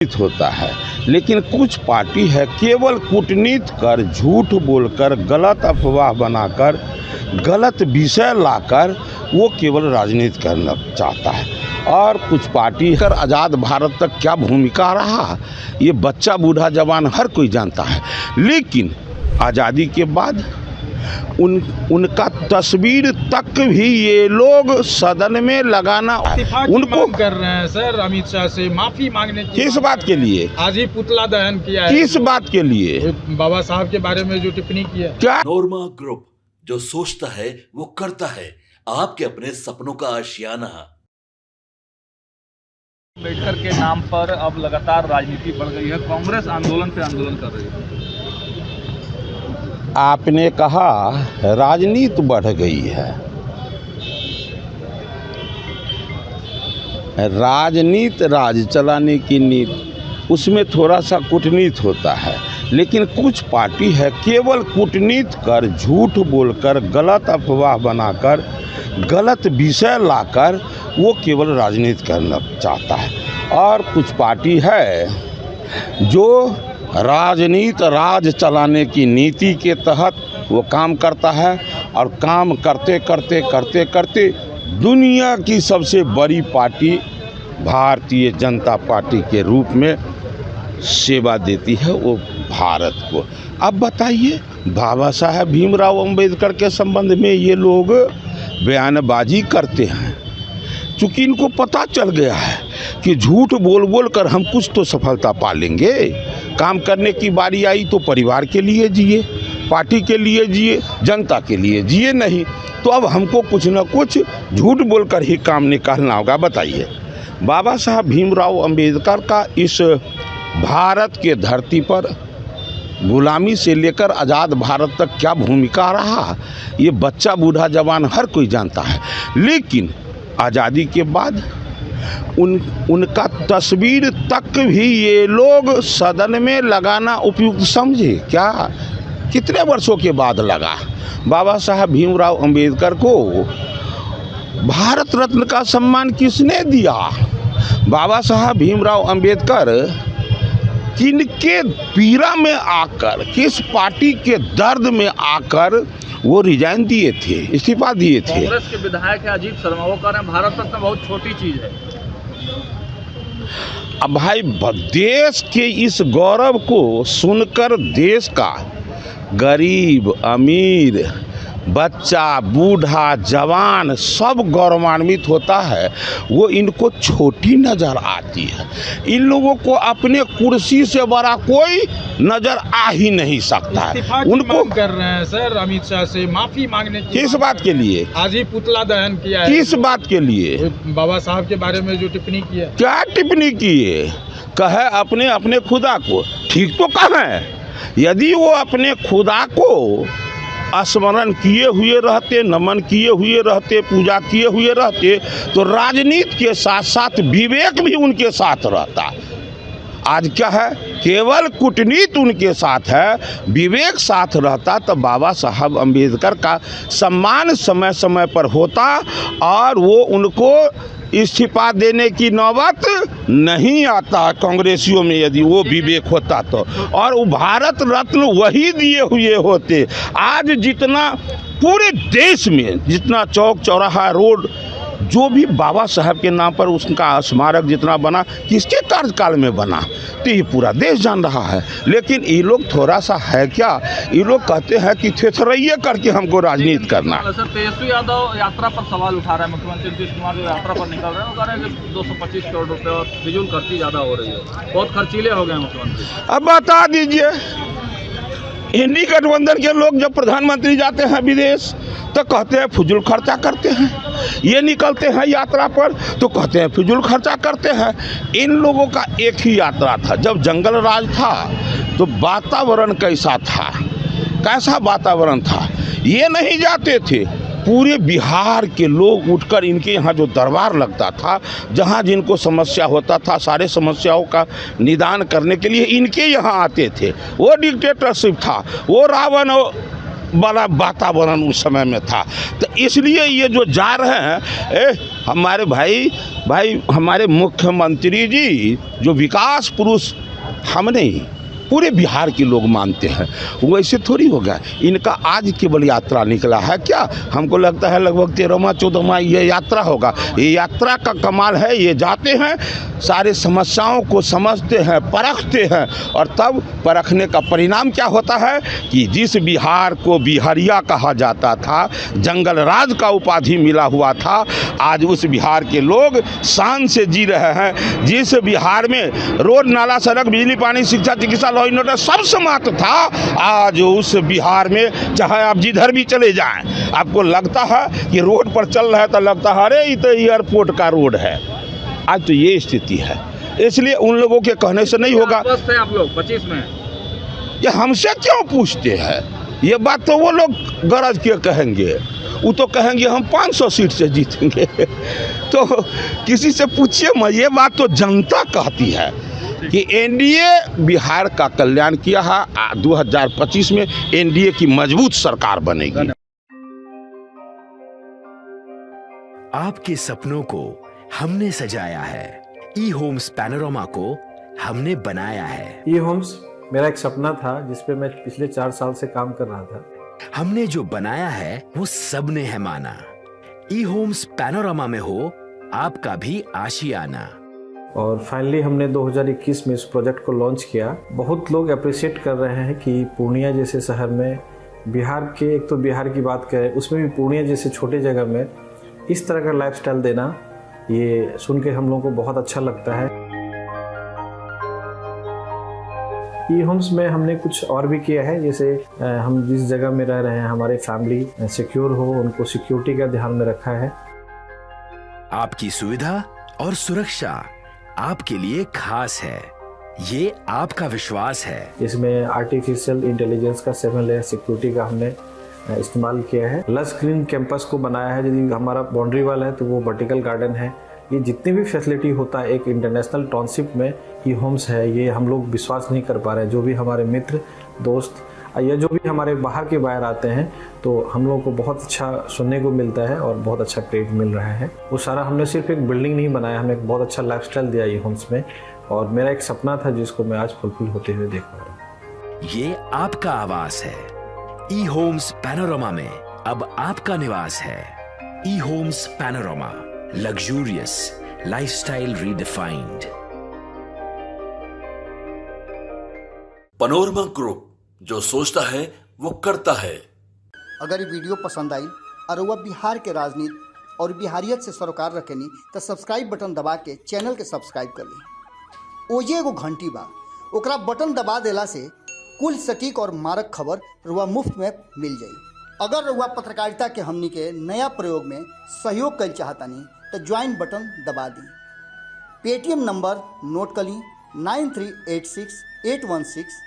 होता है, लेकिन कुछ पार्टी है केवल कूटनीति कर, झूठ बोलकर, गलत अफवाह बनाकर, गलत विषय लाकर वो केवल राजनीति करना चाहता है। और कुछ पार्टी कर आज़ाद भारत तक क्या भूमिका रहा ये बच्चा बूढ़ा जवान हर कोई जानता है। लेकिन आज़ादी के बाद उनका तस्वीर तक भी ये लोग सदन में लगाना उनको कर रहे हैं सर। अमित शाह से माफी मांगने की किस बात के लिए? आज ही पुतला दहन किया है। किस बात के लिए? बाबा साहब के बारे में जो टिप्पणी की है। क्या नोरमा ग्रुप जो सोचता है वो करता है, आपके अपने सपनों का आशियाना। अम्बेडकर के नाम पर अब लगातार राजनीति बढ़ गई है, कांग्रेस आंदोलन पे आंदोलन कर रही है। आपने कहा राजनीति बढ़ गई है। राजनीति राज चलाने की नीति, उसमें थोड़ा सा कूटनीति होता है, लेकिन कुछ पार्टी है केवल कूटनीति कर, झूठ बोलकर, गलत अफवाह बनाकर, गलत विषय लाकर वो केवल राजनीति करना चाहता है। और कुछ पार्टी है जो राजनीति राज चलाने की नीति के तहत वो काम करता है, और काम करते करते करते करते दुनिया की सबसे बड़ी पार्टी भारतीय जनता पार्टी के रूप में सेवा देती है वो भारत को। अब बताइए, बाबा साहब भीमराव अंबेडकर के संबंध में ये लोग बयानबाजी करते हैं, चूँकि इनको पता चल गया है कि झूठ बोल बोल कर हम कुछ तो सफलता पा लेंगे। काम करने की बारी आई तो परिवार के लिए जिए, पार्टी के लिए जिए, जनता के लिए जिए नहीं, तो अब हमको कुछ न कुछ झूठ बोलकर ही काम निकालना होगा। बताइए, बाबा साहब भीमराव अंबेडकर का इस भारत के धरती पर गुलामी से लेकर आज़ाद भारत तक क्या भूमिका रहा ये बच्चा बूढ़ा जवान हर कोई जानता है। लेकिन आज़ादी के बाद उनका तस्वीर तक भी ये लोग सदन में लगाना उपयुक्त समझे। क्या कितने वर्षों के बाद लगा? बाबा साहब भीमराव अंबेडकर को भारत रत्न का सम्मान किसने दिया? बाबा साहब भीमराव अंबेडकर किनके पीड़ा में आकर, किस पार्टी के दर्द में आकर वो रिजाइन दिए थे, इस्तीफा दिए थे? कांग्रेस के विधायक है अजीत शर्मा, वो कह रहे हैं भारत रत्न बहुत छोटी चीज है। अब भाई, देश के इस गौरव को सुनकर देश का गरीब अमीर, बच्चा बूढ़ा जवान सब गौरवान्वित होता है। वो इनको छोटी नज़र आती है। इन लोगों को अपने कुर्सी से बड़ा कोई नज़र आ ही नहीं सकता है। उनको कर रहे हैं सर अमित शाह से माफी मांगने की किस बात के लिए? आज ही पुतला दहन किया है। किस बात के लिए? बाबा साहब के बारे में जो टिप्पणी की है। क्या टिप्पणी की है? कहे अपने अपने खुदा को, ठीक तो कहें। यदि वो अपने खुदा को स्मरण किए हुए रहते, नमन किए हुए रहते, पूजा किए हुए रहते, तो राजनीति के साथ साथ विवेक भी उनके साथ रहता। आज क्या है, केवल कूटनीति उनके साथ है, विवेक साथ रहता तो बाबा साहब अंबेडकर का सम्मान समय समय पर होता और वो उनको इस्तीफा देने की नौबत नहीं आता कांग्रेसियों में, यदि वो विवेक होता तो। और वो भारत रत्न वही दिए हुए होते। आज जितना पूरे देश में जितना चौक चौराहा रोड जो भी बाबा साहब के नाम पर उसका स्मारक जितना बना, किसके कार्यकाल में बना, तो ये पूरा देश जान रहा है। लेकिन ये लोग थोड़ा सा है क्या, ये लोग कहते हैं कि थेथरैया करके हमको राजनीति करना। सर, तेजस्वी यादव यात्रा पर सवाल उठा रहे हैं। मुख्यमंत्री नीतीश कुमार जो यात्रा पर निकल रहे हैं, वो कह रहे हैं कि 225 करोड़ रुपए और फिजूल खर्ची ज़्यादा हो रही है, बहुत खर्चीले हो गए मुख्यमंत्री। अब बता दीजिए, इंडी गठबंधन के लोग जब प्रधानमंत्री जाते हैं विदेश तो कहते हैं फिजूल खर्चा करते हैं, ये निकलते हैं यात्रा पर तो कहते हैं फिजूल खर्चा करते हैं। इन लोगों का एक ही यात्रा था, जब जंगल राज था तो वातावरण कैसा था, कैसा वातावरण था, ये नहीं जाते थे। पूरे बिहार के लोग उठकर इनके यहाँ जो दरबार लगता था, जहाँ जिनको समस्या होता था सारे समस्याओं का निदान करने के लिए इनके यहाँ आते थे। वो डिक्टेटरशिप था, वो रावण बड़ा वातावरण उस समय में था। तो इसलिए ये जो जा रहे हैं हमारे भाई हमारे मुख्यमंत्री जी जो विकास पुरुष हमने ही पूरे बिहार के लोग मानते हैं, वैसे थोड़ी होगा। इनका आज केवल यात्रा निकला है क्या? हमको लगता है लगभग 13वां 14वां ये यात्रा होगा। ये यात्रा का कमाल है, ये जाते हैं सारे समस्याओं को समझते हैं, परखते हैं, और तब परखने का परिणाम क्या होता है कि जिस बिहार को बिहारिया कहा जाता था, जंगल राज का उपाधि मिला हुआ था, आज उस बिहार के लोग शान से जी रहे हैं। जिस बिहार में रोड नाला सड़क बिजली पानी शिक्षा चिकित्सा लॉ एंड ऑर्डर सब समाप्त था, आज उस बिहार में चाहे आप जिधर भी चले जाएं, आपको लगता है कि रोड पर चल रहा है तो लगता है अरे ये तो एयरपोर्ट का रोड है। आज तो ये स्थिति है। इसलिए उन लोगों के कहने से नहीं होगा। आप लोग 25 में ये हमसे क्यों पूछते हैं? ये बात तो वो लोग गरज के कहेंगे, वो तो कहेंगे हम 500 सीट से जीतेंगे। तो किसी से पूछिए मत, ये बात तो जनता कहती है कि एनडीए बिहार का कल्याण किया है। 2025 में एनडीए की मजबूत सरकार बनेगी। आपके सपनों को हमने सजाया है, ई होम्स पैनोरामा को हमने बनाया है। ई होम्स मेरा एक सपना था जिस पे मैं पिछले 4 साल से काम कर रहा था। हमने जो बनाया है वो सबने है माना। ई होम्स पैनोरामा में हो आपका भी आशियाना। और फाइनली हमने 2021 में इस प्रोजेक्ट को लॉन्च किया। बहुत लोग अप्रिशिएट कर रहे हैं कि पूर्णिया जैसे शहर में, बिहार के, एक तो बिहार की बात करें उसमें भी पूर्णिया जैसे छोटे जगह में इस तरह का लाइफस्टाइल देना, ये सुन के हम लोगों को बहुत अच्छा लगता है। ई होम्स में हमने कुछ और भी किया है, जैसे हम जिस जगह में रह रहे हैं हमारे फैमिली सिक्योर हो, उनको सिक्योरिटी का ध्यान में रखा है। आपकी सुविधा और सुरक्षा आपके लिए खास है, ये आपका विश्वास है। इसमें आर्टिफिशियल इंटेलिजेंस का 7 लेयर सिक्योरिटी का हमने इस्तेमाल किया है। लश ग्रीन कैंपस को बनाया है। यदि हमारा बाउंड्री वाल है तो वो वर्टिकल गार्डन है। ये जितनी भी फैसिलिटी होता है एक इंटरनेशनल टाउनशिप में ई होम्स है, ये हम लोग विश्वास नहीं कर पा रहे हैं। जो भी हमारे मित्र दोस्त या जो भी हमारे बाहर के बाहर आते हैं तो हम लोगों को बहुत अच्छा सुनने को मिलता है और बहुत अच्छा क्रेडिट मिल रहा है। वो सारा हमने सिर्फ एक बिल्डिंग नहीं बनाया, हमें एक बहुत अच्छा लाइफस्टाइल दिया ई होम्स में, और मेरा एक सपना था जिसको मैं आज फुलफिल होते हुए देख पा रहा हूँ। ये आपका आवास है। ई होम्स पैनोरामा में अब आपका निवास है। E Homes Panorama, luxurious lifestyle redefined. Panorama group, जो सोचता है वो करता है। अगर ये वीडियो पसंद आई और वह बिहार के राजनीति और बिहारियत से सरोकार रखेनी तो सब्सक्राइब बटन दबा के चैनल के सब्सक्राइब कर ली। ओजे एगो घंटी बा, ओकरा बटन दबा देला से कुल सटीक और मारक खबर रुआ मुफ्त में मिल जाई। अगर रुआ पत्रकारिता के हमनी के नया प्रयोग में सहयोग कर चाहतानी तो ज्वाइन बटन दबा दी। पेटीएम नंबर नोट कर ली 9386 816